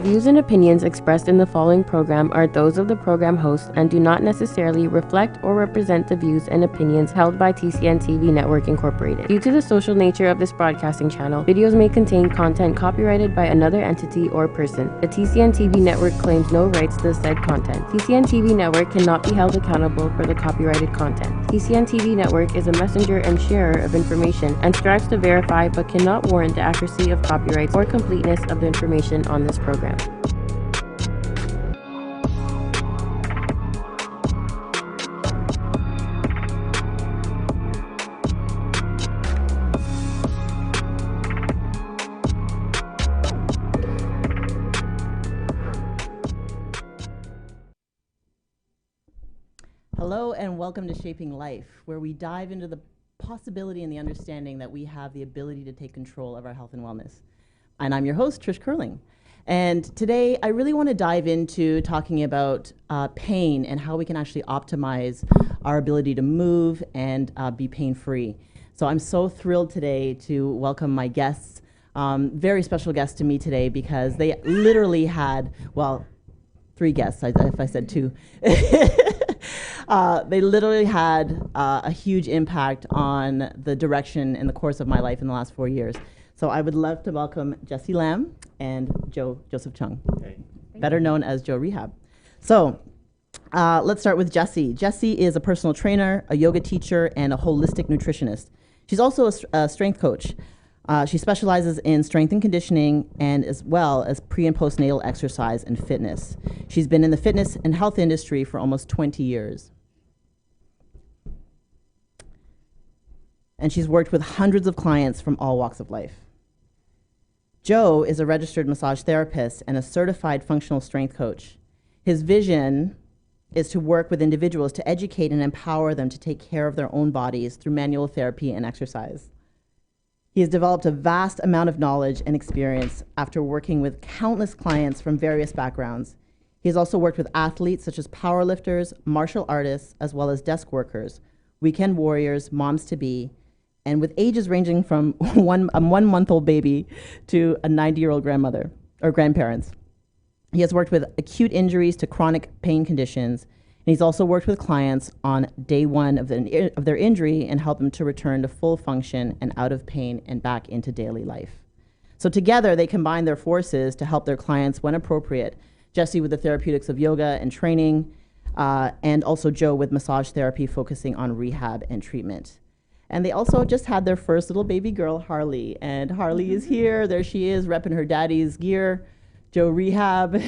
views and opinions expressed in the following program are those of the program host and do not necessarily reflect or represent the views and opinions held by TCN TV Network Incorporated. Due to the social nature of this broadcasting channel, videos may contain content copyrighted by another entity or person. The TCN TV Network claims no rights to the said content. TCN TV Network cannot be held accountable for the copyrighted content. TCN TV Network is a messenger and sharer of information and strives to verify but cannot warrant the accuracy of copyrights or completeness of the information on this program. Hello and welcome to Shaping Life, where we dive into the possibility and the understanding that we have the ability to take control of our health and wellness. And I'm your host, Trish Curling. And today I really want to dive into talking about pain and how we can actually optimize our ability to move and be pain-free. So I'm so thrilled today to welcome my guests, very special guests to me today because they literally had, well, 3 guests, if I said 2. They literally had a huge impact on the direction and the course of my life in the last 4 years. So I would love to welcome Jessie Lam and Joseph Chung, better known as Joe Rehab. So let's start with Jessie. Jessie is a personal trainer, a yoga teacher, and a holistic nutritionist. She's also a strength coach. She specializes in strength and conditioning and as well as pre- and postnatal exercise and fitness. She's been in the fitness and health industry for almost 20 years. And she's worked with hundreds of clients from all walks of life. Joe is a registered massage therapist and a certified functional strength coach. His vision is to work with individuals to educate and empower them to take care of their own bodies through manual therapy and exercise. He has developed a vast amount of knowledge and experience after working with countless clients from various backgrounds. He has also worked with athletes such as powerlifters, martial artists, as well as desk workers, weekend warriors, moms-to-be, and with ages ranging from a one-month-old baby to a 90-year-old grandmother or grandparents. He has worked with acute injuries to chronic pain conditions, and he's also worked with clients on day 1 of their injury and helped them to return to full function and out of pain and back into daily life. So together, they combine their forces to help their clients when appropriate. Jessie with the therapeutics of yoga and training, and also Joe with massage therapy focusing on rehab and treatment. And they also just had their first little baby girl, Harley. And Harley is here. There she is, repping her daddy's gear, Joe Rehab.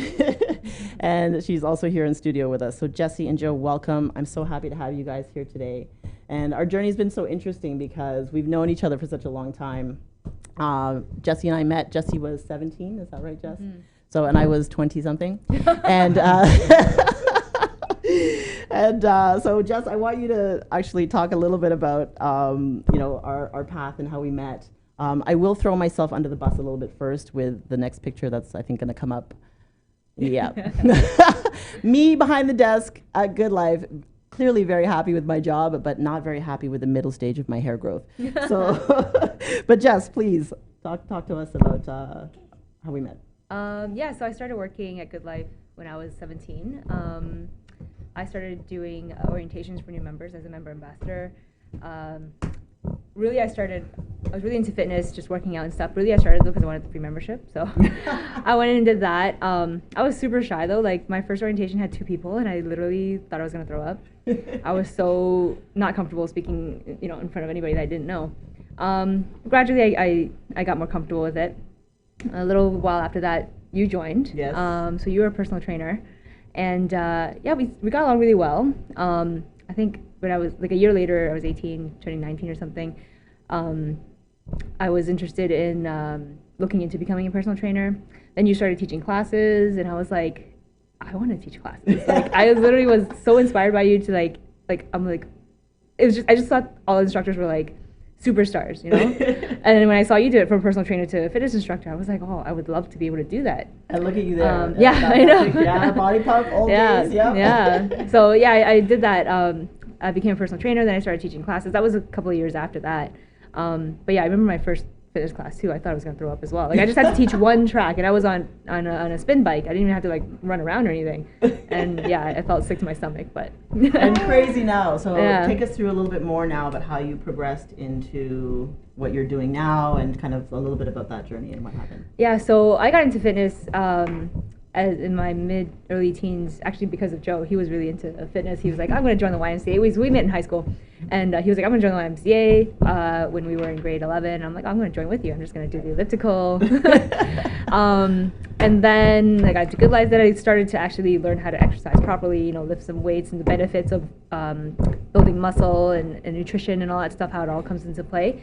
And she's also here in studio with us. So Jessie and Joe, welcome. I'm so happy to have you guys here today. And our journey's been so interesting because we've known each other for such a long time. Jessie and I met. Jessie was 17, is that right, Jess? Mm-hmm. So, and I was 20-something. And so Jess, I want you to actually talk a little bit about, our path and how we met. I will throw myself under the bus a little bit first with the next picture that's, I think, going to come up. Yeah. Me behind the desk at Good Life, clearly very happy with my job, but not very happy with the middle stage of my hair growth. So, but Jess, please talk to us about how we met. So I started working at Good Life when I was 17. I started doing orientations for new members as a member ambassador. I was really into fitness, just working out and stuff. Really, I started though because I wanted the free membership. So I went in and did that. I was super shy though. Like my first orientation had 2 people and I literally thought I was gonna throw up. I was so not comfortable speaking, in front of anybody that I didn't know. Gradually, I got more comfortable with it. A little while after that, you joined. Yes. So you were a personal trainer. And we got along really well. I think when I was like a year later, I was 18, turning 19 or something. I was interested in looking into becoming a personal trainer. Then you started teaching classes, and I was like, I want to teach classes. Like I literally was so inspired by you to it was just I just thought all instructors were like superstars, And then when I saw you do it from personal trainer to fitness instructor, I was like, oh, I would love to be able to do that. And look at you there. I know. Yeah, body pump, old days, yep. Yeah. So I did that. I became a personal trainer, then I started teaching classes. That was a couple of years after that. I remember my first fitness class too. I thought I was gonna throw up as well. Like I just had to teach one track, and I was on a spin bike. I didn't even have to like run around or anything. And yeah, I felt sick to my stomach, but. And crazy now. So Yeah. take us through a little bit more now about how you progressed into what you're doing now, and kind of a little bit about that journey and what happened. Yeah, so I got into fitness as in my early teens, actually because of Joe. He was really into fitness. He was like, I'm going to join the YMCA. We met in high school. And he was like, I'm going to join the YMCA when we were in grade 11. I'm like, I'm going to join with you. I'm just going to do the elliptical. And then I got to good life. Then I started to actually learn how to exercise properly, lift some weights and the benefits of building muscle and nutrition and all that stuff, how it all comes into play.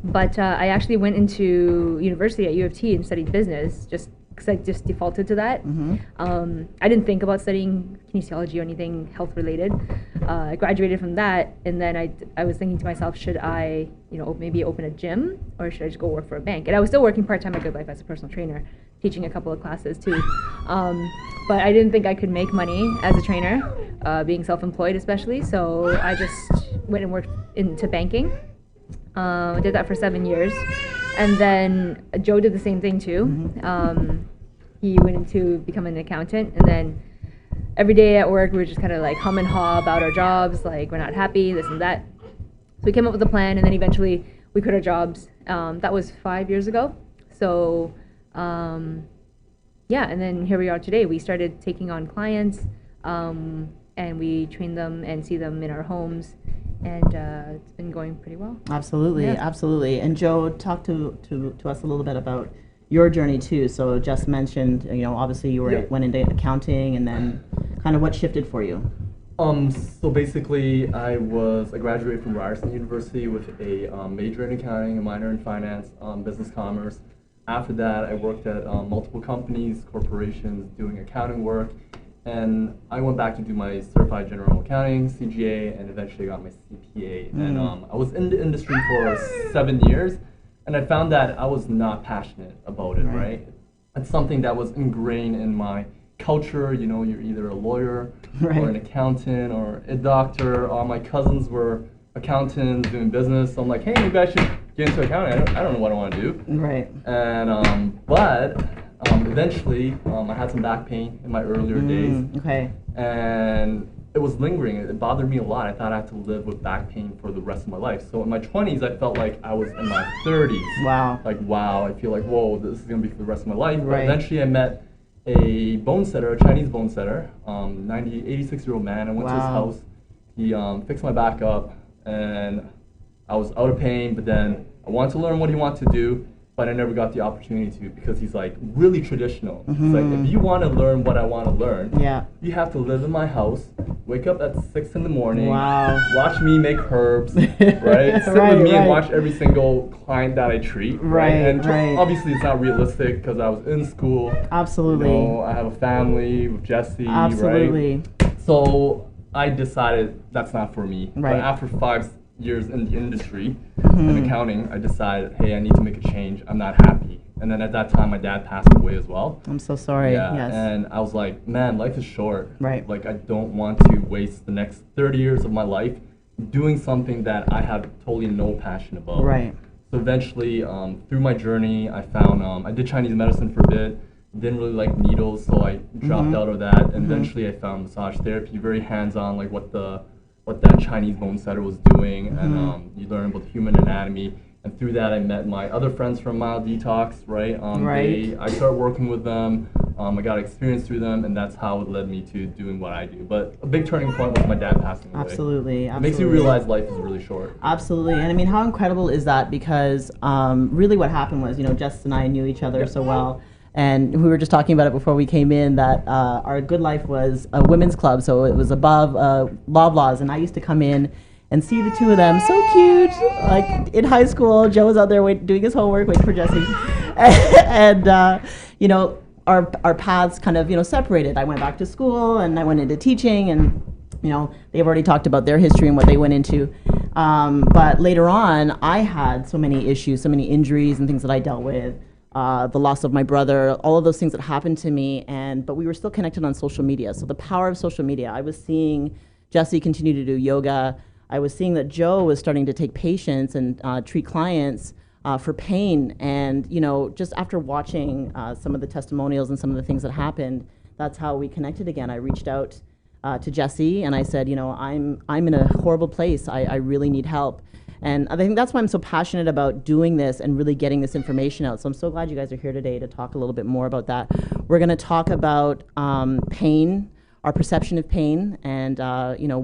But I actually went into university at U of T and studied business just because I just defaulted to that. I didn't think about studying kinesiology or anything health related. I graduated from that, and then I was thinking to myself, should I maybe open a gym, or should I just go work for a bank? And I was still working part-time at Good Life as a personal trainer, teaching a couple of classes too. But I didn't think I could make money as a trainer, being self-employed especially, so I just went and worked into banking. Did that for 7 years, and then Joe did the same thing too. He went into becoming an accountant, and then every day at work we were just kind of like hum and haw about our jobs, like we're not happy, this and that. So we came up with a plan, and then eventually we quit our jobs. That was 5 years ago. So yeah, and then here we are today. We started taking on clients, and we train them and see them in our homes. And it's been going pretty well. Absolutely, Yeah. absolutely. And Joe, talk to us a little bit about your journey too. So Jess mentioned, obviously you went into accounting, and then kind of what shifted for you. So basically, I graduated from Ryerson University with a major in accounting, a minor in finance, business commerce. After that, I worked at multiple companies, corporations, doing accounting work. And I went back to do my certified general accounting, CGA, and eventually got my CPA. And I was in the industry for 7 years, and I found that I was not passionate about it, right? It's something that was ingrained in my culture. You're either a lawyer or an accountant or a doctor. All my cousins were accountants doing business. So I'm like, hey, maybe I should get into accounting. I don't know what I want to do. Right. And but eventually, I had some back pain in my earlier days. Okay. And it was lingering. It bothered me a lot. I thought I had to live with back pain for the rest of my life. So in my 20s, I felt like I was in my 30s. Wow. Like, wow, I feel like, whoa, this is going to be for the rest of my life. Right. But eventually I met a bone setter, a Chinese bone setter, 86-year-old man. I went to his house. He fixed my back up, and I was out of pain, but then I wanted to learn what he wanted to do, but I never got the opportunity to, because he's like really traditional. He's like, if you want to learn what I want to learn, you have to live in my house, wake up at 6 in the morning, watch me make herbs, right? Sit with me and watch every single client that I treat, And obviously it's not realistic because I was in school. Absolutely. I have a family with Jessie, Absolutely. right? So I decided that's not for me. But after 5 years in the industry, in accounting, I decided, hey, I need to make a change. I'm not happy. And then at that time, my dad passed away as well. I'm so sorry. Yes. And I was like, man, life is short. Right. Like, I don't want to waste the next 30 years of my life doing something that I have totally no passion about. Right. So eventually, through my journey, I found, I did Chinese medicine for a bit, didn't really like needles, so I dropped out of that. And eventually I found massage therapy, very hands-on, like what that Chinese bone setter was doing, and you learn about human anatomy. And through that, I met my other friends from Mild Detox, right? I started working with them. I got experience through them, and that's how it led me to doing what I do. But a big turning point was my dad passing away. Absolutely. It makes you realize life is really short. Absolutely. And I mean, how incredible is that? Because really what happened was, Jess and I knew each other so well. And we were just talking about it before we came in, that our Good Life was a women's club, so it was above Loblaws, and I used to come in and see the two of them, so cute, like in high school. Joe was out there doing his homework, waiting for Jessie, and our paths kind of separated. I went back to school, and I went into teaching, and they've already talked about their history and what they went into. But later on, I had so many issues, so many injuries and things that I dealt with. The loss of my brother, all of those things that happened to me, but we were still connected on social media. So the power of social media, I was seeing Jessie continue to do yoga. I was seeing that Joe was starting to take patients and treat clients for pain. And, just after watching some of the testimonials and some of the things that happened, that's how we connected again. I reached out to Jessie and I said, I'm in a horrible place. I really need help. And I think that's why I'm so passionate about doing this and really getting this information out. So I'm so glad you guys are here today to talk a little bit more about that. We're going to talk about pain, our perception of pain, and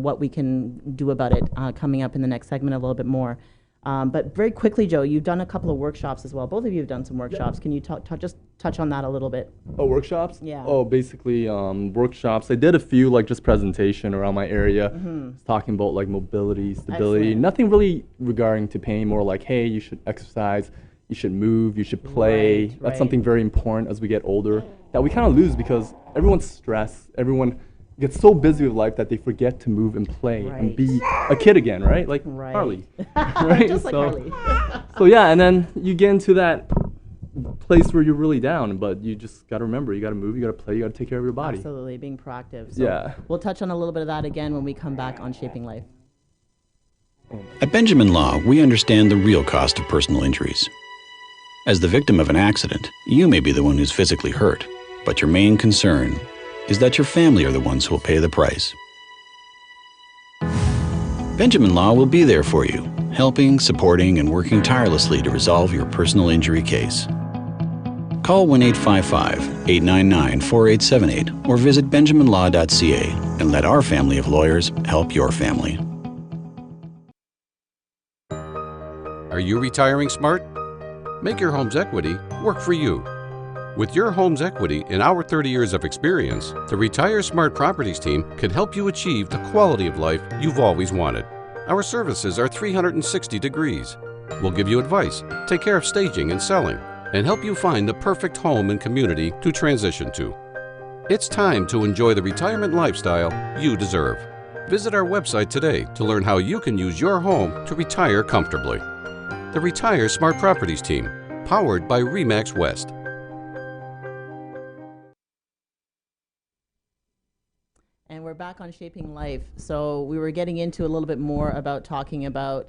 what we can do about it coming up in the next segment a little bit more. But very quickly, Joe, you've done a couple of workshops as well. Both of you have done some workshops. Can you just touch on that a little bit? Oh, workshops? Yeah. Oh, basically workshops. I did a few, like just presentation around my area, talking about like mobility, stability. Excellent. Nothing really regarding to pain, more like, hey, you should exercise, you should move, you should play. Right. That's something very important as we get older that we kind of lose because everyone's stressed. Everyone gets so busy with life that they forget to move and play and be a kid again, right? Like Harley, right? Just like Harley. So yeah, and then you get into that place where you're really down, but you just got to remember, you got to move, you got to play, you got to take care of your body. Absolutely, being proactive. So Yeah. We'll touch on a little bit of that again when we come back on Shaping Life. At Benjamin Law, we understand the real cost of personal injuries. As the victim of an accident, you may be the one who's physically hurt, but your main concern is that your family are the ones who will pay the price. Benjamin Law will be there for you, helping, supporting, and working tirelessly to resolve your personal injury case. Call 1-855-899-4878 or visit benjaminlaw.ca and let our family of lawyers help your family. Are you retiring smart? Make your home's equity work for you. With your home's equity and our 30 years of experience, the Retire Smart Properties team can help you achieve the quality of life you've always wanted. Our services are 360 degrees. We'll give you advice, take care of staging and selling, and help you find the perfect home and community to transition to. It's time to enjoy the retirement lifestyle you deserve. Visit our website today to learn how you can use your home to retire comfortably. The Retire Smart Properties team, powered by RE/MAX West. And we're back on Shaping Life. So we were getting into a little bit more about talking about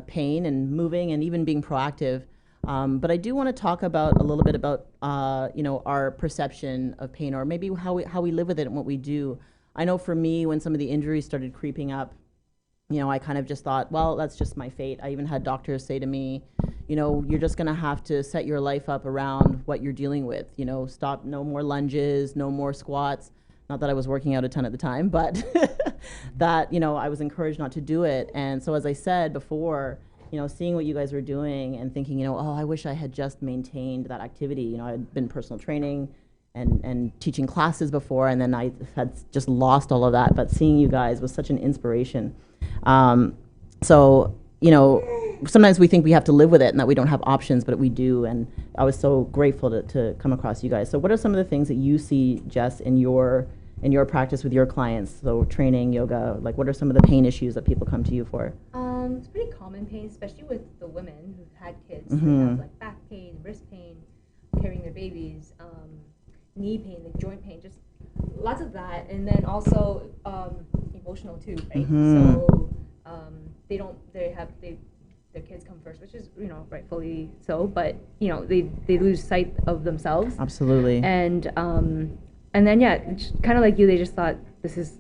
pain and moving and even being proactive. But I do want to talk about a little bit about our perception of pain, or maybe how we live with it and what we do. I know for me, when some of the injuries started creeping up, I kind of just thought, well, that's just my fate. I even had doctors say to me, you're just going to have to set your life up around what you're dealing with. Stop, no more lunges, no more squats. Not that I was working out a ton at the time, but that, I was encouraged not to do it. And so as I said before, seeing what you guys were doing and thinking, oh, I wish I had just maintained that activity. I had been personal training and teaching classes before, and then I had just lost all of that. But seeing you guys was such an inspiration. So, sometimes we think we have to live with it and that we don't have options, but we do. And I was so grateful to come across you guys. So what are some of the things that you see, Jess, in your practice with your clients? So training, yoga, like what are some of the pain issues that people come to you for? It's pretty common pain, especially with the women who've had kids. Mm-hmm. They have like back pain, wrist pain, carrying their babies, knee pain, like joint pain, just lots of that. And then also emotional too, right? Mm-hmm. So their kids come first, which is rightfully so. But they lose sight of themselves. Absolutely. And then kind of like you, they just thought this is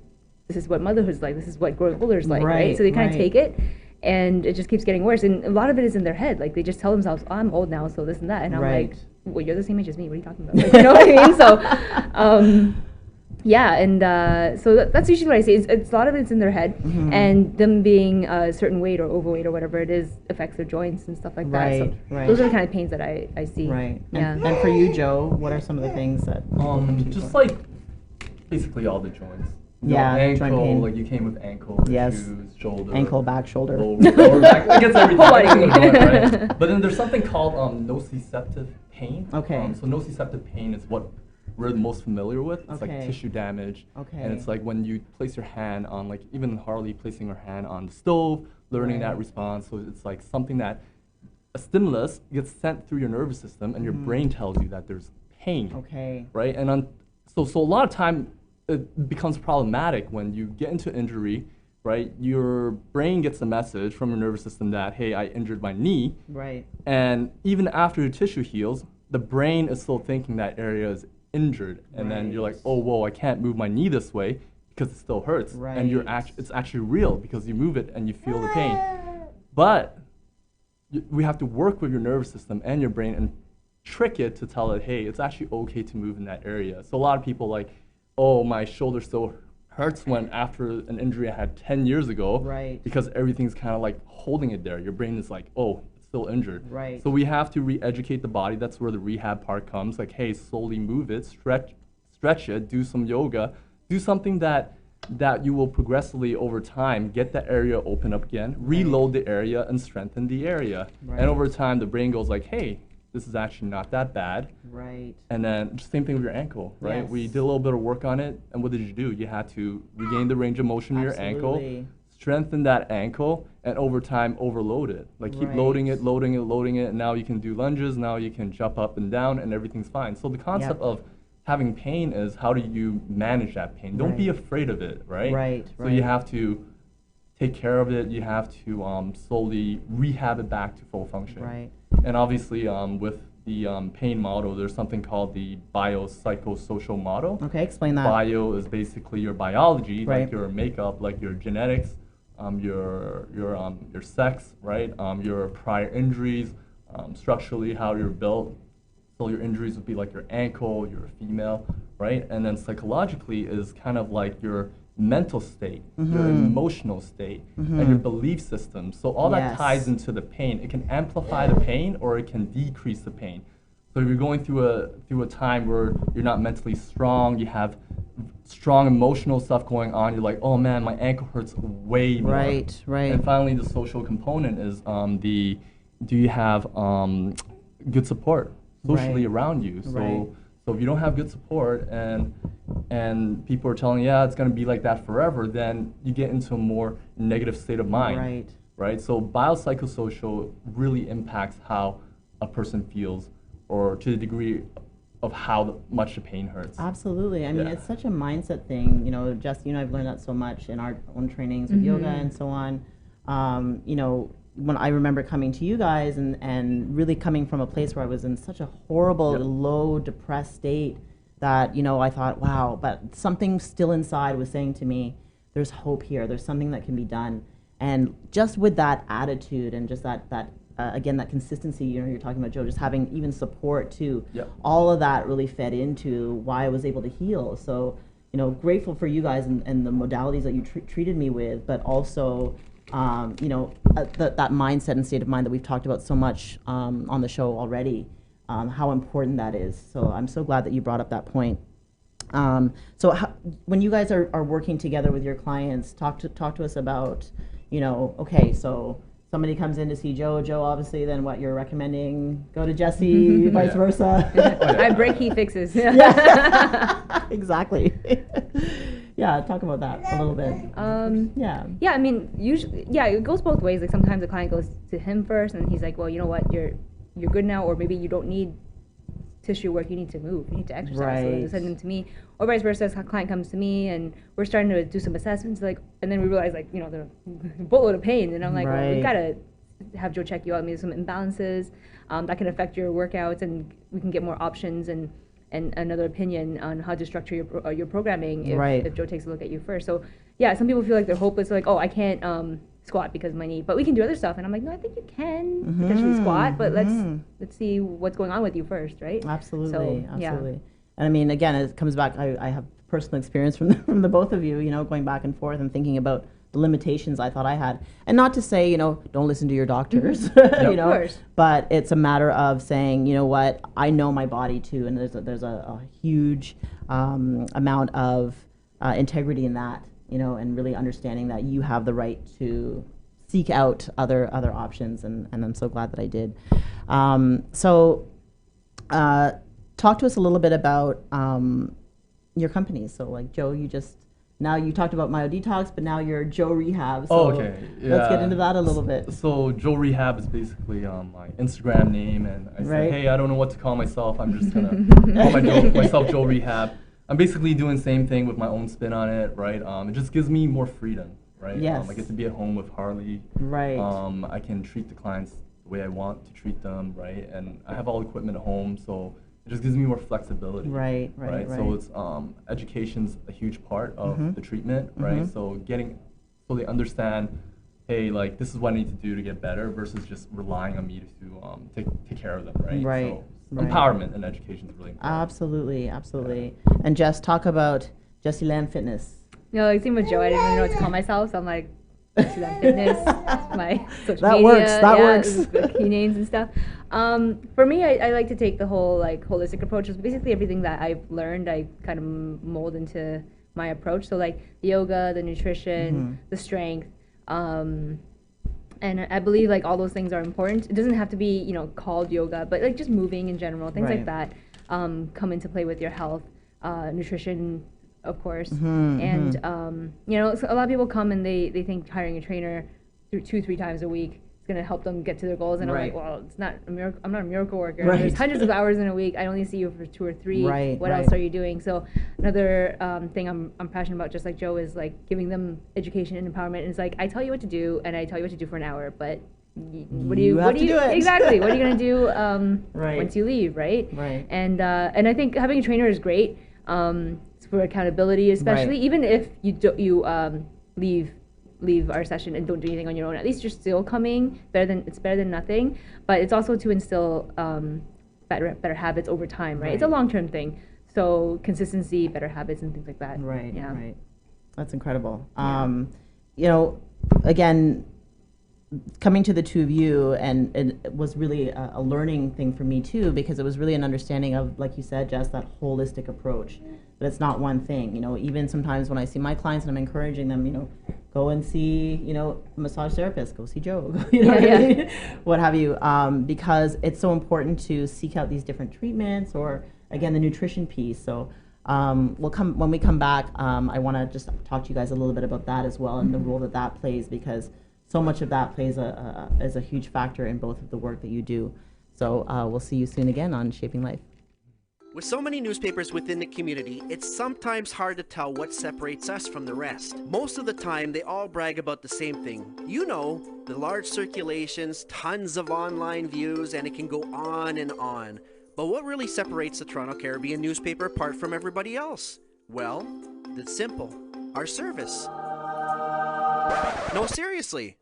what motherhood's like. This is what growing older is like, right? So they kind of take it, and it just keeps getting worse. And a lot of it is in their head. Like they just tell themselves, oh, "I'm old now, so this and that." And I'm like, "Well, you're the same age as me. What are you talking about?" Like, you know what I mean? So, so that's usually what I say. It's a lot of it's in their head, and them being a certain weight or overweight or whatever it is affects their joints and stuff like that. So those are the kind of pains that I see. Right. Yeah. And for you, Joe, what are some of the things that? Just like basically all the joints. Joint pain. Ankle, like you came with ankle issues, shoulder. Ankle, back, shoulder. Lower back. It gets everything. Whole body. Right? But then there's something called nociceptive pain. Okay. So nociceptive pain is what we're the most familiar with. It's like tissue damage. Okay. And it's like when you place your hand on, like even Harley placing her hand on the stove, learning that response. So it's like something that a stimulus gets sent through your nervous system, and your brain tells you that there's pain. Okay. Right. And so a lot of time it becomes problematic when you get into injury, right? Your brain gets a message from your nervous system that, hey, I injured my knee. Right. And even after your tissue heals, the brain is still thinking that area is injured. And then you're like, oh, whoa, I can't move my knee this way because it still hurts. Right. And it's actually real because you move it and you feel the pain. But we have to work with your nervous system and your brain and trick it to tell it, hey, it's actually okay to move in that area. So a lot of people like, oh, my shoulder still hurts when after an injury I had 10 years ago. Right. Because everything's kind of like holding it there. Your brain is like, oh, it's still injured. Right. So we have to re-educate the body. That's where the rehab part comes. Like, hey, slowly move it, stretch it, do some yoga, do something that you will progressively over time get that area open up again, reload the area and strengthen the area. Right. And over time the brain goes like, hey, this is actually not that bad. Right. And then just same thing with your ankle, right? Yes. We did a little bit of work on it, and what did you do? You had to regain the range of motion in your ankle, Absolutely. strengthen that ankle, and over time overload it. Like keep Right. loading it, and now you can do lunges, now you can jump up and down, and everything's fine. So the concept Yep. of having pain is how do you manage that pain? Don't be Right. afraid of it, right? Right, So you right. have to take care of it. You have to slowly rehab it back to full function. Right. And obviously, with the pain model, there's something called the biopsychosocial model. Okay, explain that. Bio is basically your biology, Right. like your makeup, like your genetics, your sex, right? Your prior injuries, structurally how you're built. So your injuries would be like your ankle, you're a female, right? And then psychologically is kind of like your mental state, your emotional state, and your belief system. So all that Yes. ties into the pain. It can amplify the pain or it can decrease the pain. So if you're going through a time where you're not mentally strong, you have strong emotional stuff going on, you're like, oh man, my ankle hurts way more. Right, right. And finally, the social component is do you have good support socially Right. around you? So Right. so if you don't have good support and people are telling you, yeah, it's going to be like that forever, then you get into a more negative state of mind. Right. Right? So biopsychosocial really impacts how a person feels, or to the degree of how much the pain hurts. Absolutely. I mean, Yeah. it's such a mindset thing. You know, Jessie, you and I've learned that so much in our own trainings with yoga and so on. You know, when I remember coming to you guys and really coming from a place where I was in such a horrible, Yep. low, depressed state that, you know, I thought, wow, but something still inside was saying to me, there's hope here. There's something that can be done. And just with that attitude and just that again, that consistency, you know, you're talking about, Joe, just having even support too, Yep. all of that really fed into why I was able to heal. So, you know, grateful for you guys and the modalities that you treated me with, but also, you know, that mindset and state of mind that we've talked about so much on the show already, how important that is. So I'm so glad that you brought up that point. So when you guys are working together with your clients, talk to us about, you know, okay, so somebody comes in to see Joe, obviously, then what you're recommending, go to Jessie, vice Yeah. versa. I break, he fixes. Yeah, exactly. Yeah, talk about that a little bit. Yeah. Yeah, I mean, usually, yeah, it goes both ways. Like sometimes the client goes to him first, and he's like, well, you know what, you're good now, or maybe you don't need tissue work, you need to move, you need to exercise. So they Right. send them to me, or vice versa. A client comes to me, and we're starting to do some assessments, like, and then we realize, like, you know, they're a boatload of pain, and I'm like, well, we Right. gotta have Joe check you out. Maybe some imbalances that can affect your workouts, and we can get more options and another opinion on how to structure your programming Right. if Joe takes a look at you first. So yeah, some people feel like they're hopeless, like, oh, I can't squat because of my knee, but we can do other stuff. And I'm like, no, I think you can potentially squat, but let's see what's going on with you first, right? Absolutely, So, yeah. absolutely. And I mean, again, it comes back. I have personal experience from from the both of you. You know, going back and forth and thinking about the limitations I thought I had, and not to say, you know, don't listen to your doctors. You know, Of course. but it's a matter of saying, you know what, I know my body too, and there's a huge amount of integrity in that. You know, and really understanding that you have the right to seek out other options, and I'm so glad that I did. Talk to us a little bit about your company. So, like, Joe, now you talked about MyoDetox, but now you're Joe Rehab. So Oh, okay. let's get Yeah. into that a little bit. So Joe Rehab is basically my Instagram name, and I Right. said, hey, I don't know what to call myself. I'm just gonna call myself Joe Rehab. I'm basically doing the same thing with my own spin on it, right? It just gives me more freedom, right? Yes. I get to be at home with Harley. Right. I can treat the clients the way I want to treat them, right? And I have all the equipment at home, so it just gives me more flexibility. Right. So it's education's a huge part of the treatment, right? So they understand, hey, like this is what I need to do to get better versus just relying on me to take care of them, right? Right. So empowerment and education is really important. Absolutely. And Jess, talk about Jessie Land Fitness. No, like same with Joe. I didn't really know what to call myself, so I'm like, Jessie Land Fitness, my social That media. works, that works. The key names and stuff. For me, I like to take the whole like holistic approach. It's basically everything that I've learned, I kind of mold into my approach. So like the yoga, the nutrition, the strength. And I believe like all those things are important. It doesn't have to be, you know, called yoga, but like just moving in general, things like that come into play with your health, nutrition, of course. And you know, so a lot of people come and they think hiring a trainer 2-3 times a week is going to help them get to their goals. And I'm like, well, it's not a miracle. I'm not a miracle worker. There's hundreds of hours in a week. I only see you for 2 or 3. What else are you doing? So another thing I'm passionate about, just like Joe, is like giving them education and empowerment. And it's like, I tell you what to do, and I tell you what to do for an hour, but what do you exactly? What are you going to do once you leave, right? And I think having a trainer is great. It's for accountability, especially even if you leave our session and don't do anything on your own. At least you're still coming. It's better than nothing. But it's also to instill better habits over time, right? It's a long-term thing. So consistency, better habits, and things like that. Right. That's incredible. Yeah. You know, again, coming to the two of you, and it was really a learning thing for me too, because it was really an understanding of, like you said, Jess, that holistic approach. But it's not one thing. You know, even sometimes when I see my clients and I'm encouraging them, you know, go and see, you know, a massage therapist, go see Joe, you know what I mean? What have you, because it's so important to seek out these different treatments, or again, the nutrition piece. So when we come back, I want to just talk to you guys a little bit about that as well, and the role that plays, because so much of that plays is a huge factor in both of the work that you do. So we'll see you soon again on Shaping Life. With so many newspapers within the community, it's sometimes hard to tell what separates us from the rest. Most of the time, they all brag about the same thing. You know, the large circulations, tons of online views, and it can go on and on. But what really separates the Toronto Caribbean newspaper apart from everybody else? Well, it's simple. Our service. No, seriously.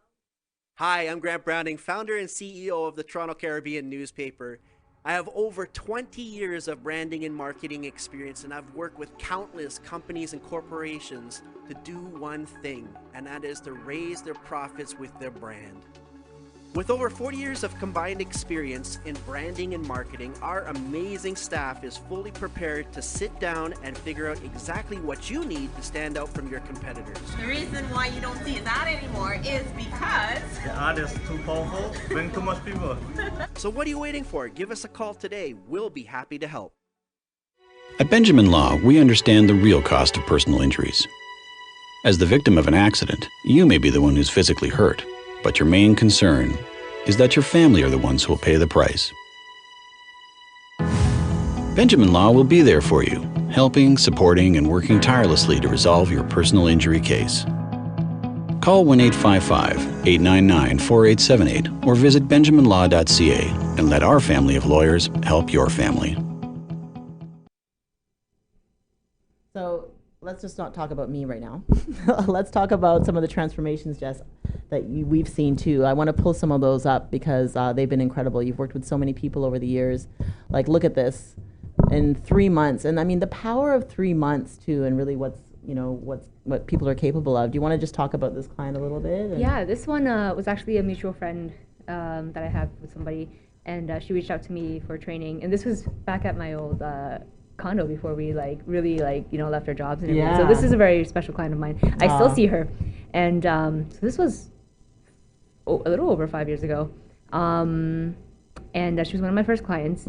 Hi, I'm Grant Browning, founder and CEO of the Toronto Caribbean newspaper. I have over 20 years of branding and marketing experience, and I've worked with countless companies and corporations to do one thing, and that is to raise their profits with their brand. With over 40 years of combined experience in branding and marketing, our amazing staff is fully prepared to sit down and figure out exactly what you need to stand out from your competitors. The reason why you don't see that anymore is because the ad is too powerful, bring too much people. So what are you waiting for? Give us a call today. We'll be happy to help. At Benjamin Law, we understand the real cost of personal injuries. As the victim of an accident, you may be the one who's physically hurt, but your main concern is that your family are the ones who will pay the price. Benjamin Law will be there for you, helping, supporting, and working tirelessly to resolve your personal injury case. Call 1-855-899-4878 or visit benjaminlaw.ca and let our family of lawyers help your family. So let's just not talk about me right now. Let's talk about some of the transformations, Jess, that we've seen too. I want to pull some of those up because they've been incredible. You've worked with so many people over the years. Like, look at this. In 3 months, and I mean the power of 3 months too, and really what people are capable of. Do you want to just talk about this client a little bit? Yeah, this one was actually a mutual friend that I have with somebody, and she reached out to me for training, and this was back at my old condo before we really left our jobs and everything. So this is a very special client of mine. I still see her, and so this was a little over 5 years ago, and she was one of my first clients,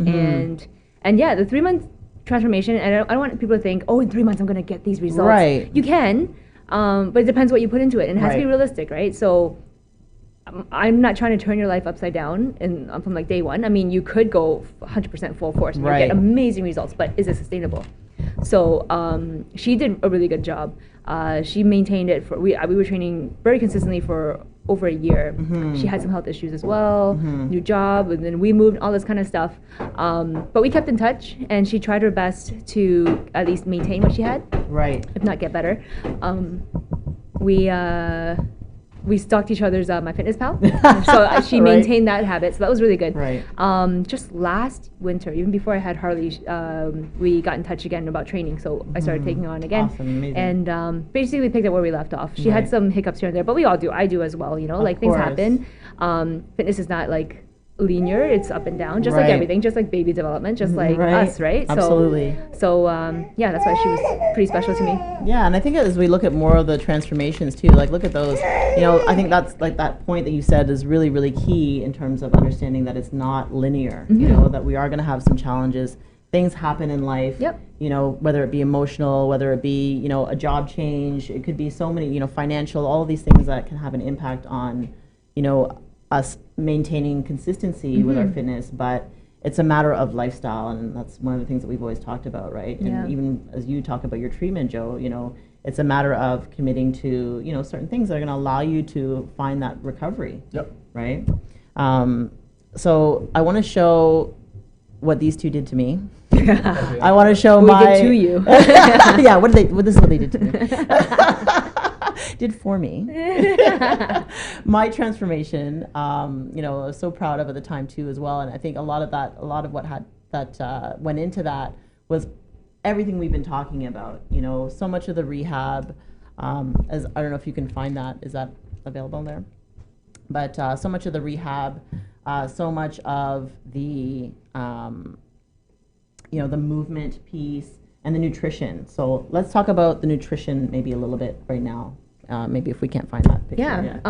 and yeah, the 3 month transformation, and I don't want people to think, oh, in 3 months I'm going to get these results. Right. You can, but it depends what you put into it, and it has to be realistic, right? So I'm not trying to turn your life upside down from like day one. I mean, you could go 100% full force and you'll get amazing results, but is it sustainable? So she did a really good job. She maintained it we were training very consistently for over a year. She had some health issues as well, new job, and then we moved, all this kind of stuff. But we kept in touch, and she tried her best to at least maintain what she had, Right. if not get better. We stalked each other's MyFitnessPal, so she Right. maintained that habit. So that was really good. Right. Just last winter, even before I had Harley, we got in touch again about training. So I started taking on again, Awesome, amazing. and basically picked up where we left off. She had Right. some hiccups here and there, but we all do. I do as well. Like things course. happen. Fitness is not like linear; it's up and down, just like Right. everything, just like baby development, just like Right. us, right? Absolutely. So yeah, that's why she was pretty special to me. Yeah, and I think as we look at more of the transformations too, like look at those, I think that's like that point that you said is really, really key in terms of understanding that it's not linear, that we are going to have some challenges. Things happen in life, Yep. Whether it be emotional, whether it be, a job change, it could be so many, financial, all of these things that can have an impact on, us maintaining consistency with our fitness, but it's a matter of lifestyle, and that's one of the things that we've always talked about, right? Yeah. And even as you talk about your treatment, Joe, it's a matter of committing to, certain things that are going to allow you to find that recovery, Yep. right? So I want to show what these two did to me. I want to show We my did to you. yeah, this is what they did to me. Did for me. My transformation, I was so proud of at the time too as well, and I think a lot of what went into that was everything we've been talking about. So much of the rehab, as I don't know if you can find that. Is that available there? But so much of the rehab, so much of the the movement piece and the nutrition. So let's talk about the nutrition maybe a little bit right now. Maybe if we can't find that picture. Yeah.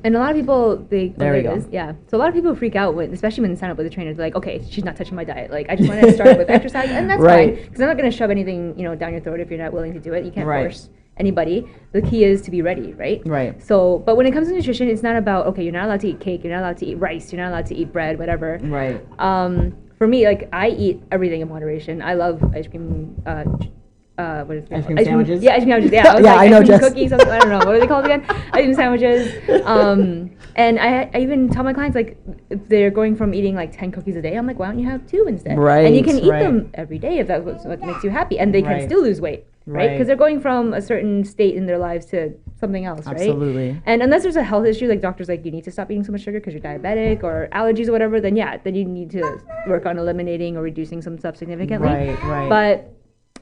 And a lot of people, There we go. Yeah. So a lot of people freak out especially when they sign up with a trainer. They're like, okay, she's not touching my diet. Like, I just want to start with exercise, and that's Right. fine, because I'm not going to shove anything, down your throat if you're not willing to do it. You can't Right. force anybody. The key is to be ready, right? Right. So, but when it comes to nutrition, it's not about, okay, you're not allowed to eat cake, you're not allowed to eat rice, you're not allowed to eat bread, whatever. Right. For me, like, I eat everything in moderation. I love ice cream. What is it Ice called? cream sandwiches? Yeah, ice cream sandwiches. Yeah, I was Yeah, like, I know, ice cream Jess. cookies. I don't know what are they called again. Ice cream sandwiches. And I even tell my clients, like, if they're going from eating like 10 cookies a day, I'm like, why don't you have 2 instead? Right, And you can eat right. them every day if that's what makes you happy, and they Right. can still lose weight, right? Right. Because they're going from a certain state in their lives to something else, right? Absolutely. And unless there's a health issue, like doctors like, you need to stop eating so much sugar because you're diabetic or allergies or whatever, then you need to work on eliminating or reducing some stuff significantly. Right, right. But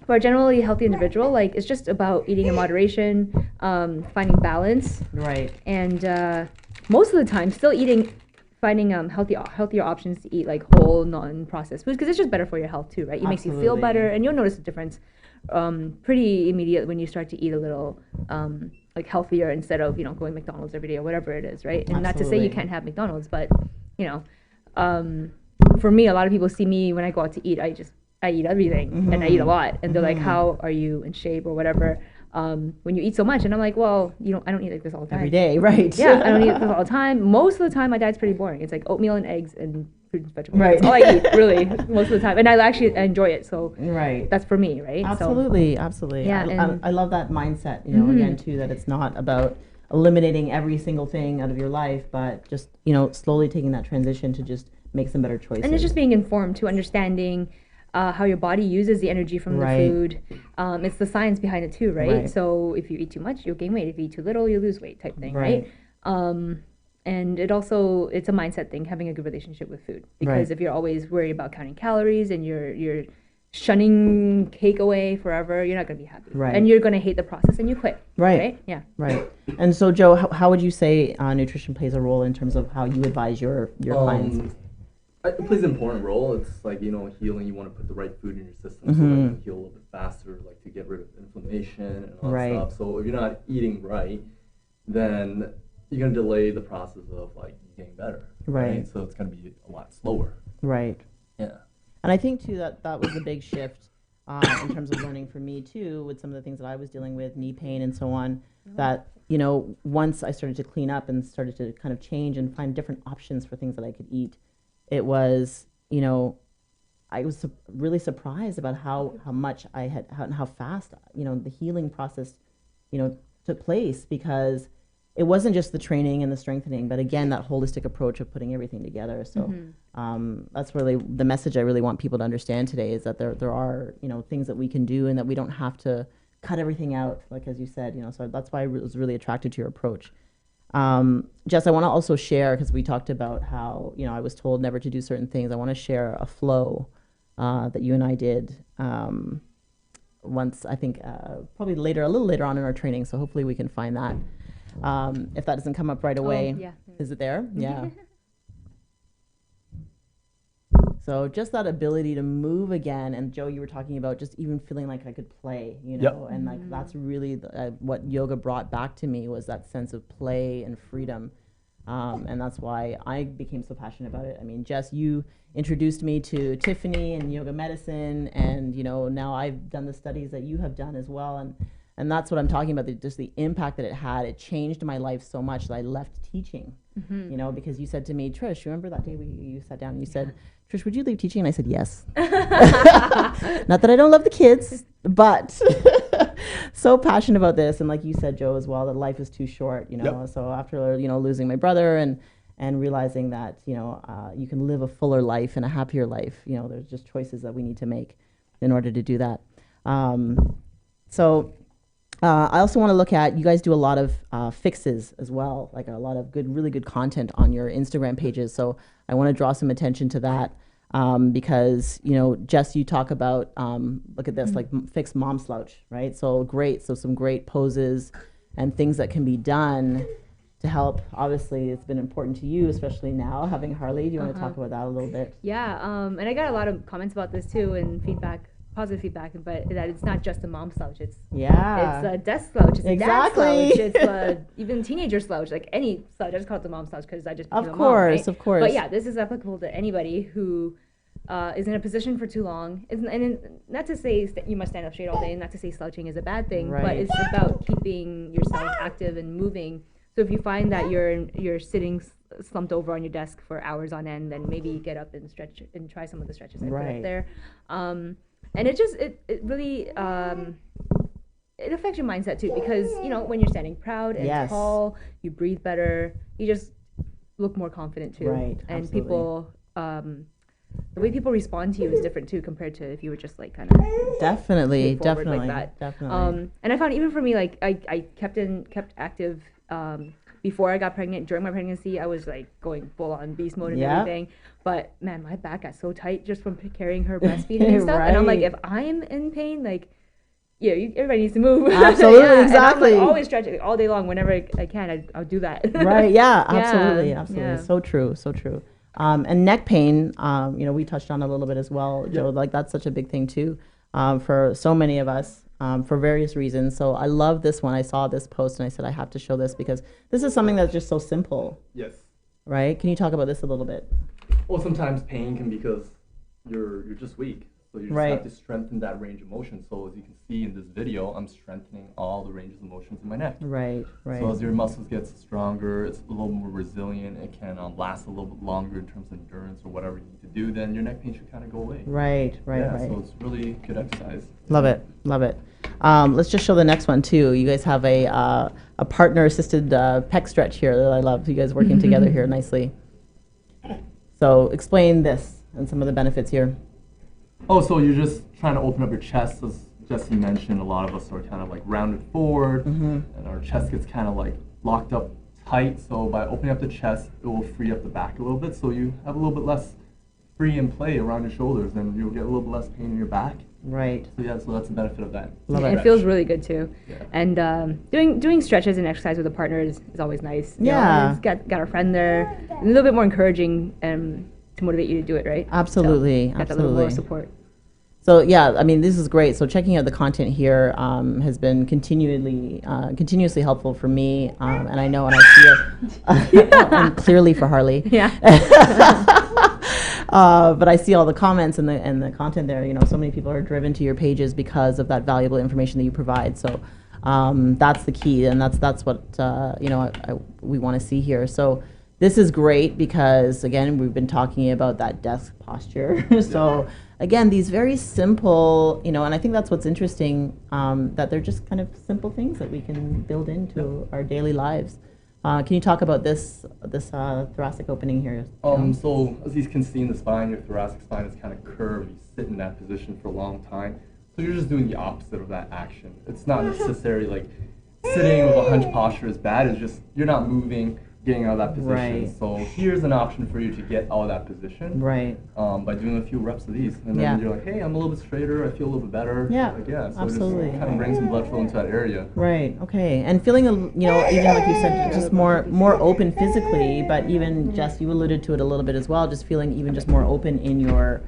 for a generally healthy individual, like, it's just about eating in moderation, finding balance, Right. and most of the time still finding healthier options to eat, like whole, non-processed foods, because it's just better for your health too, right? It makes you feel Absolutely. better, and you'll notice a difference pretty immediate when you start to eat a little like healthier instead of going McDonald's every day or whatever it is, right? And not to say Absolutely. you can't have McDonald's, but for me, a lot of people see me when I go out to eat. I eat everything, and I eat a lot, and they're like, "How are you in shape or whatever?" When you eat so much, and I'm like, "Well, I don't eat like this all the time." Every day, right. Yeah, I don't eat this all the time. Most of the time, my diet's pretty boring. It's like oatmeal and eggs and fruit and vegetables. Right. That's all I eat, really, most of the time. And I enjoy it, so Right. that's for me, right? Absolutely, absolutely. Yeah, I and- love that mindset, again, too, that it's not about eliminating every single thing out of your life, but just, slowly taking that transition to just make some better choices. And it's just being informed to understanding how your body uses the energy from Right. the food. It's the science behind it too, right? Right. So if you eat too much, you'll gain weight. If you eat too little, you lose weight, type thing, Right. right? And it's a mindset thing, having a good relationship with food. Because Right. if you're always worried about counting calories and you're shunning cake away forever, you're not going to be happy. Right. And you're going to hate the process and you quit. Right. Yeah. Right. And so, Joe, how would you say nutrition plays a role in terms of how you advise your clients? It plays an important role. It's like, healing, you want to put the right food in your system so that you can heal a little bit faster, like to get rid of inflammation and all Right. that stuff. So if you're not eating right, then you're going to delay the process of like getting better. Right. So it's going to be a lot slower. Right. Yeah. And I think, too, that was a big shift in terms of learning for me, too, with some of the things that I was dealing with, knee pain and so on, that, once I started to clean up and started to kind of change and find different options for things that I could eat, it was, I was really surprised about how much I had, how fast, the healing process took place, because it wasn't just the training and the strengthening, but again, that holistic approach of putting everything together. So that's really the message I really want people to understand today, is that there are, things that we can do, and that we don't have to cut everything out, like as you said, so that's why I was really attracted to your approach. Jess, I want to also share, because we talked about how, I was told never to do certain things. I want to share a flow that you and I did once, I think, probably a little later on in our training. So hopefully we can find that. If that doesn't come up right away. Yeah. Is it there? Yeah. So just that ability to move again. And Joe, you were talking about just even feeling like I could play, and like that's really what yoga brought back to me, was that sense of play and freedom. And that's why I became so passionate about it. I mean, Jess, you introduced me to Tiffany and yoga medicine, and now I've done the studies that you have done as well, and that's what I'm talking about. Just the impact that it had. It changed my life so much that I left teaching. Because you said to me, Trish, you remember that day you sat down and you said, Trish, would you leave teaching? And I said yes. Not that I don't love the kids, but so passionate about this. And like you said, Joe, as well, that life is too short, So after, losing my brother and realizing that, you can live a fuller life and a happier life, there's just choices that we need to make in order to do that. I also want to look at, you guys do a lot of fixes as well, like a lot of really good content on your Instagram pages. So I want to draw some attention to that because, Jess, you talk about, look at this, like fix mom slouch, right? So great. So some great poses and things that can be done to help. Obviously, it's been important to you, especially now having Harley. Do you want to talk about that a little bit? Yeah. And I got a lot of comments about this too, and positive feedback, but that it's not just a mom slouch. It's a desk slouch. It's a dad slouch. It's even teenager slouch. Like any slouch. I just call it the mom slouch because I just became a mom, right? Of course. But yeah, this is applicable to anybody who is in a position for too long. And not to say that you must stand up straight all day, and not to say slouching is a bad thing, but it's about keeping yourself active and moving. So if you find that you're sitting slumped over on your desk for hours on end, then maybe get up and stretch and try some of the stretches I put up there. And it really it affects your mindset too, because when you're standing proud and tall, you breathe better, you just look more confident too. Right. And absolutely. people, the way people respond to you is different too, compared to if you were just like kind of definitely like that. And I found even for me, like I kept active. Before I got pregnant, during my pregnancy, I was like going full on beast mode and everything. But man, my back got so tight just from carrying her breastfeeding and stuff. And I'm like, if I'm in pain, like, everybody needs to move. Absolutely, exactly. And I'm like always stretching all day long. Whenever I can, I'll do that. Right? Yeah, absolutely. Yeah. So true. And neck pain, we touched on a little bit as well, Joe. Like that's such a big thing too, for so many of us. For various reasons. So I love this one. I saw this post and I said, I have to show this because this is something that's just so simple. Yes. Right? Can you talk about this a little bit? Well, sometimes pain can be because you're just weak. So you just have to strengthen that range of motion. So as you can see in this video, I'm strengthening all the ranges of motions in my neck. Right. So as your muscles get stronger, it's a little more resilient. It can last a little bit longer in terms of endurance or whatever you need to do. Then your neck pain should kind of go away. Right. So it's really good exercise. Love it. Let's just show the next one too. You guys have a partner-assisted pec stretch here that I love. You guys working together here nicely. So explain this and some of the benefits here. Oh, so you're just trying to open up your chest. As Jessie mentioned, a lot of us are kind of like rounded forward, and our chest gets kind of like locked up tight. So by opening up the chest, it will free up the back a little bit. So you have a little bit less free and play around your shoulders, and you'll get a little bit less pain in your back. Right. So that's the benefit of that. It feels really good too. Yeah. And doing stretches and exercise with a partner is always nice. You know, got a friend there, a little bit more encouraging to motivate you to do it, right? Absolutely. So got that little more support. So yeah, I mean, this is great. So checking out the content here has been continuously helpful for me, and I know, and I see it, and clearly for Harley. Yeah. But I see all the comments and the content there. So many people are driven to your pages because of that valuable information that you provide. So that's the key, and that's what we want to see here. So This is great because, again, we've been talking about that desk posture. So, again, these very simple, and I think that's what's interesting, that they're just kind of simple things that we can build into our daily lives. Can you talk about this thoracic opening here? So, as you can see in the spine, your thoracic spine is kind of curved. You sit in that position for a long time. So you're just doing the opposite of that action. It's not necessarily like sitting with a hunch posture is bad. It's just you're not moving, getting out of that position. Right. So here's an option for you to get out of that position. Right. By doing a few reps of these, and then you're like, hey, I'm a little bit straighter. I feel a little bit better. So absolutely. just kind of bring some blood flow into that area. Right. Okay. And feeling, even like you said, just more open physically, but even Jess, you alluded to it a little bit as well. Just feeling even just more open in your,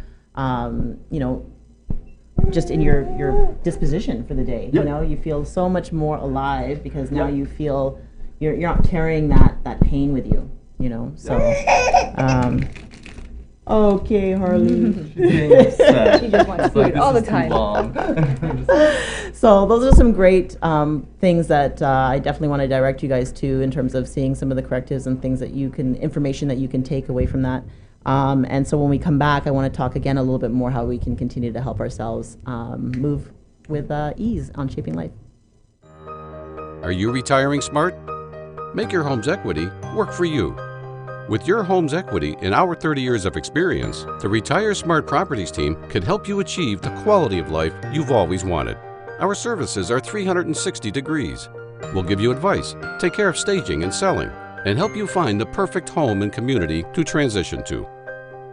just in your disposition for the day. You feel so much more alive because now you feel you're not carrying that pain with you. So. Okay, Harley. She's getting upset. She just wants food all the time. So those are some great things that I definitely want to direct you guys to in terms of seeing some of the correctives and things that information that you can take away from that. And so when we come back, I want to talk again a little bit more how we can continue to help ourselves move with ease on Shaping Life. Are you retiring smart? Make your home's equity work for you. With your home's equity and our 30 years of experience, the Retire Smart Properties team can help you achieve the quality of life you've always wanted. Our services are 360 degrees. We'll give you advice, take care of staging and selling, and help you find the perfect home and community to transition to.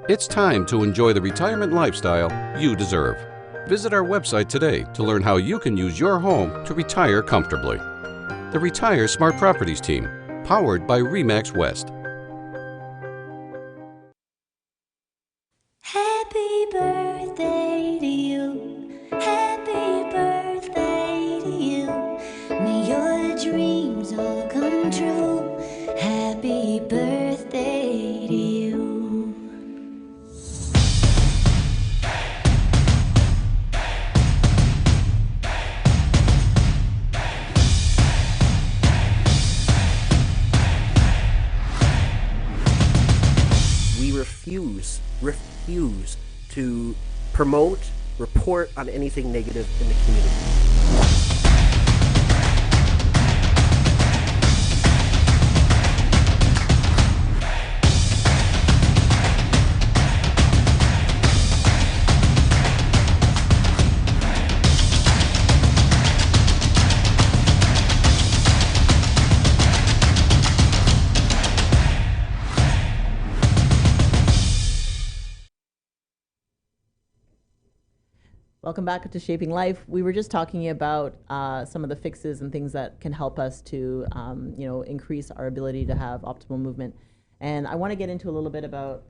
It's time to enjoy the retirement lifestyle you deserve. Visit our website today to learn how you can use your home to retire comfortably. The Retire Smart Properties team, powered by RE/MAX West. Happy birthday to you. Happy birthday to you. May your dreams all come true. Happy birthday to you. We refuse to promote, report on anything negative in the community. Welcome back to Shaping Life. We were just talking about some of the fixes and things that can help us to, increase our ability to have optimal movement. And I want to get into a little bit about,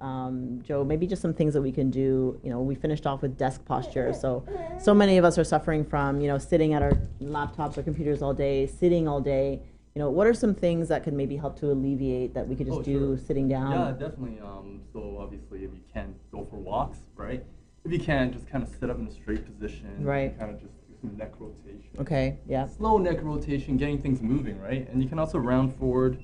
Joe, maybe just some things that we can do. We finished off with desk posture. So many of us are suffering from, sitting at our laptops or computers all day, sitting all day. What are some things that could maybe help to alleviate that we could just do sitting down? Yeah, definitely. So obviously, if you can go for walks, right? If you can, just kind of sit up in a straight position. Right. Kind of just do some neck rotation. Okay, yeah. Slow neck rotation, getting things moving, right? And you can also round forward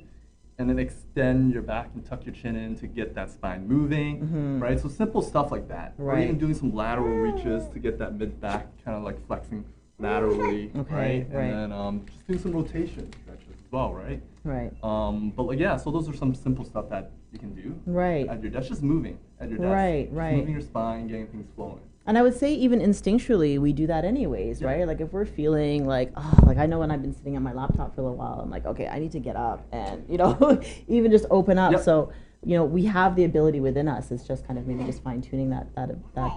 and then extend your back and tuck your chin in to get that spine moving, right? So simple stuff like that. Right. Or even doing some lateral reaches to get that mid-back kind of like flexing laterally, right? And then just doing some rotation stretches as well, right? Right. So those are some simple stuff that you can do. Right. At your desk, just moving at your desk. Right, Just right. moving your spine, getting things flowing. And I would say even instinctually, we do that anyways, right? Like if we're feeling like, I know when I've been sitting on my laptop for a little while, I'm like, okay, I need to get up and, even just open up. Yep. So, we have the ability within us. It's just kind of maybe just fine tuning that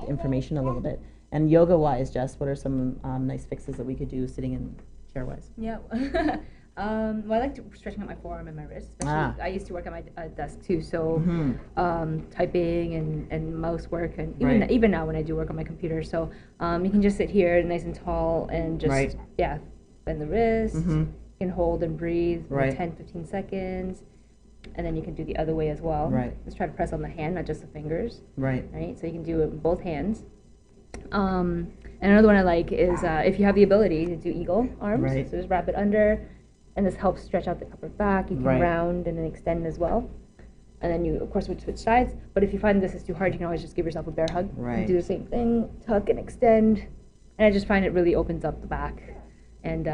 information a little bit. And yoga wise, Jess, what are some nice fixes that we could do sitting in chair wise? Yeah. I like stretching out my forearm and my wrist. Especially, I used to work at my desk too, so typing and mouse work, and even now when I do work on my computer. So you can just sit here nice and tall and just bend the wrist. You can hold and breathe for 10-15 seconds, and then you can do the other way as well. Right. Just try to press on the hand, not just the fingers. Right. Right. So you can do it with both hands. And another one I like is if you have the ability to do eagle arms. Right. So just wrap it under. And this helps stretch out the upper back. You can round and then extend as well. and then you of course would switch sides. But if you find this is too hard, you can always just give yourself a bear hug. Right. And do the same thing, tuck and extend. And I just find it really opens up the back and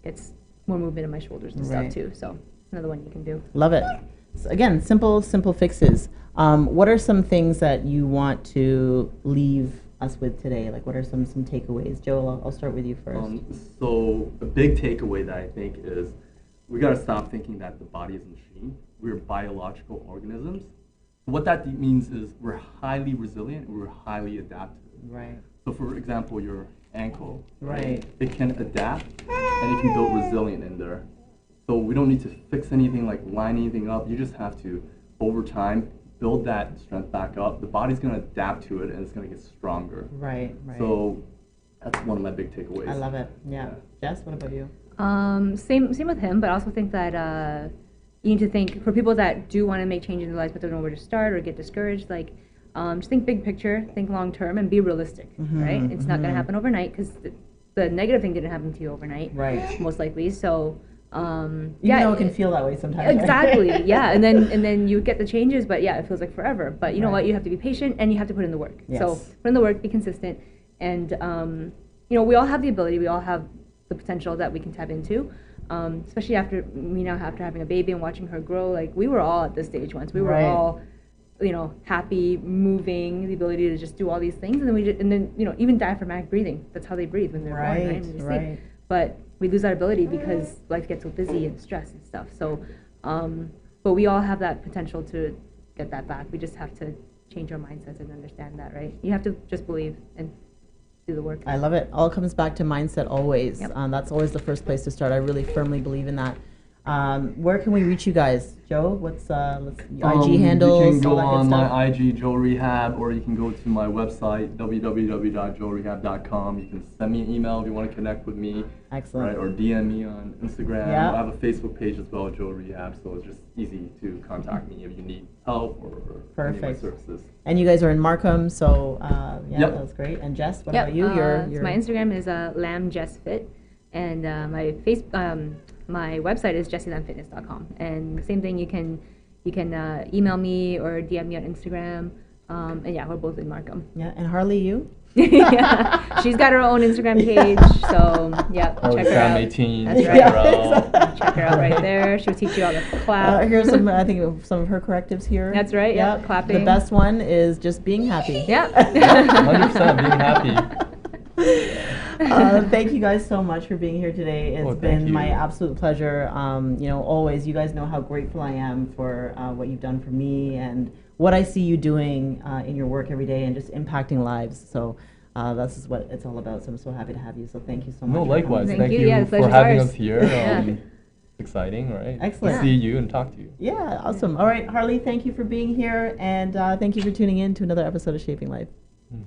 gets more movement in my shoulders and Right. stuff too. So another one you can do. Love it. So again, simple fixes. What are some things that you want to leave us with today? Like, what are some takeaways? Joe, I'll start with you first. So a big takeaway that I think is we got to stop thinking that the body is a machine. We're biological organisms. What that means is we're highly resilient and we're highly adaptive. Right. So for example, your ankle, Right. It can adapt and it can build resilience in there. So we don't need to fix anything, like line anything up. You just have to, over time, build that strength back up. The body's going to adapt to it and it's going to get stronger. Right. So that's one of my big takeaways. I love it. Yeah. Jess, what about you? Same with him, but I also think that you need to think, for people that do want to make changes in their lives but don't know where to start or get discouraged, like just think big picture, think long term, and be realistic, right? It's not going to happen overnight, because the negative thing didn't happen to you overnight, Right. most likely. So Even though it can feel that way sometimes. right? exactly, yeah, and then you get the changes, but yeah, it feels like forever. But you know what? You have to be patient and you have to put in the work. Yes. So put in the work, be consistent, and we all have the ability, we all have the potential that we can tap into. Especially after having a baby and watching her grow, like we were all at this stage once. We were Right. all, happy, moving, the ability to just do all these things, and then even diaphragmatic breathing. That's how they breathe when they're born, right? When they sleep. Right. But we lose that ability because life gets so busy and stress and stuff. So, but we all have that potential to get that back. We just have to change our mindsets and understand that, right? You have to just believe and do the work. I love it. All comes back to mindset always. Yep. That's always the first place to start. I really firmly believe in that. Where can we reach you guys? Joe, what's IG handles? You can go all that good on stuff? my IG, Joe Rehab, or you can go to my website, www.joerehab.com. You can send me an email if you want to connect with me. Excellent. Right, or DM me on Instagram. Yeah. I have a Facebook page as well, Joe Rehab, so it's just easy to contact me if you need help or any of my Perfect. services. And you guys are in Markham, so Yep. that's great. And Jess, what Yep. about you? So my Instagram is lamjessfit, and my website is jessielamfitness.com. And same thing, you can email me or DM me on Instagram. And yeah, we're both in Markham. Yeah, and Harley, you? Yeah, she's got her own Instagram page, so yeah, check her out. 18. That's check right. her out. Check her out right there. She'll teach you how to clap. Here's some of her correctives here. That's right. Yeah, clapping. The best one is just being happy. Yeah. 100% being happy. Thank you guys so much for being here today. It's been my absolute pleasure. Always, you guys know how grateful I am for what you've done for me and what I see you doing in your work every day and just impacting lives. So this is what it's all about. So I'm so happy to have you. So thank you so much. No, likewise. Thank you. you Yeah, for having us ours. here. Yeah. Exciting, right? Excellent. To see you and talk to you. Yeah, awesome. All right, Harley, thank you for being here. And thank you for tuning in to another episode of Shaping Life. Mhm.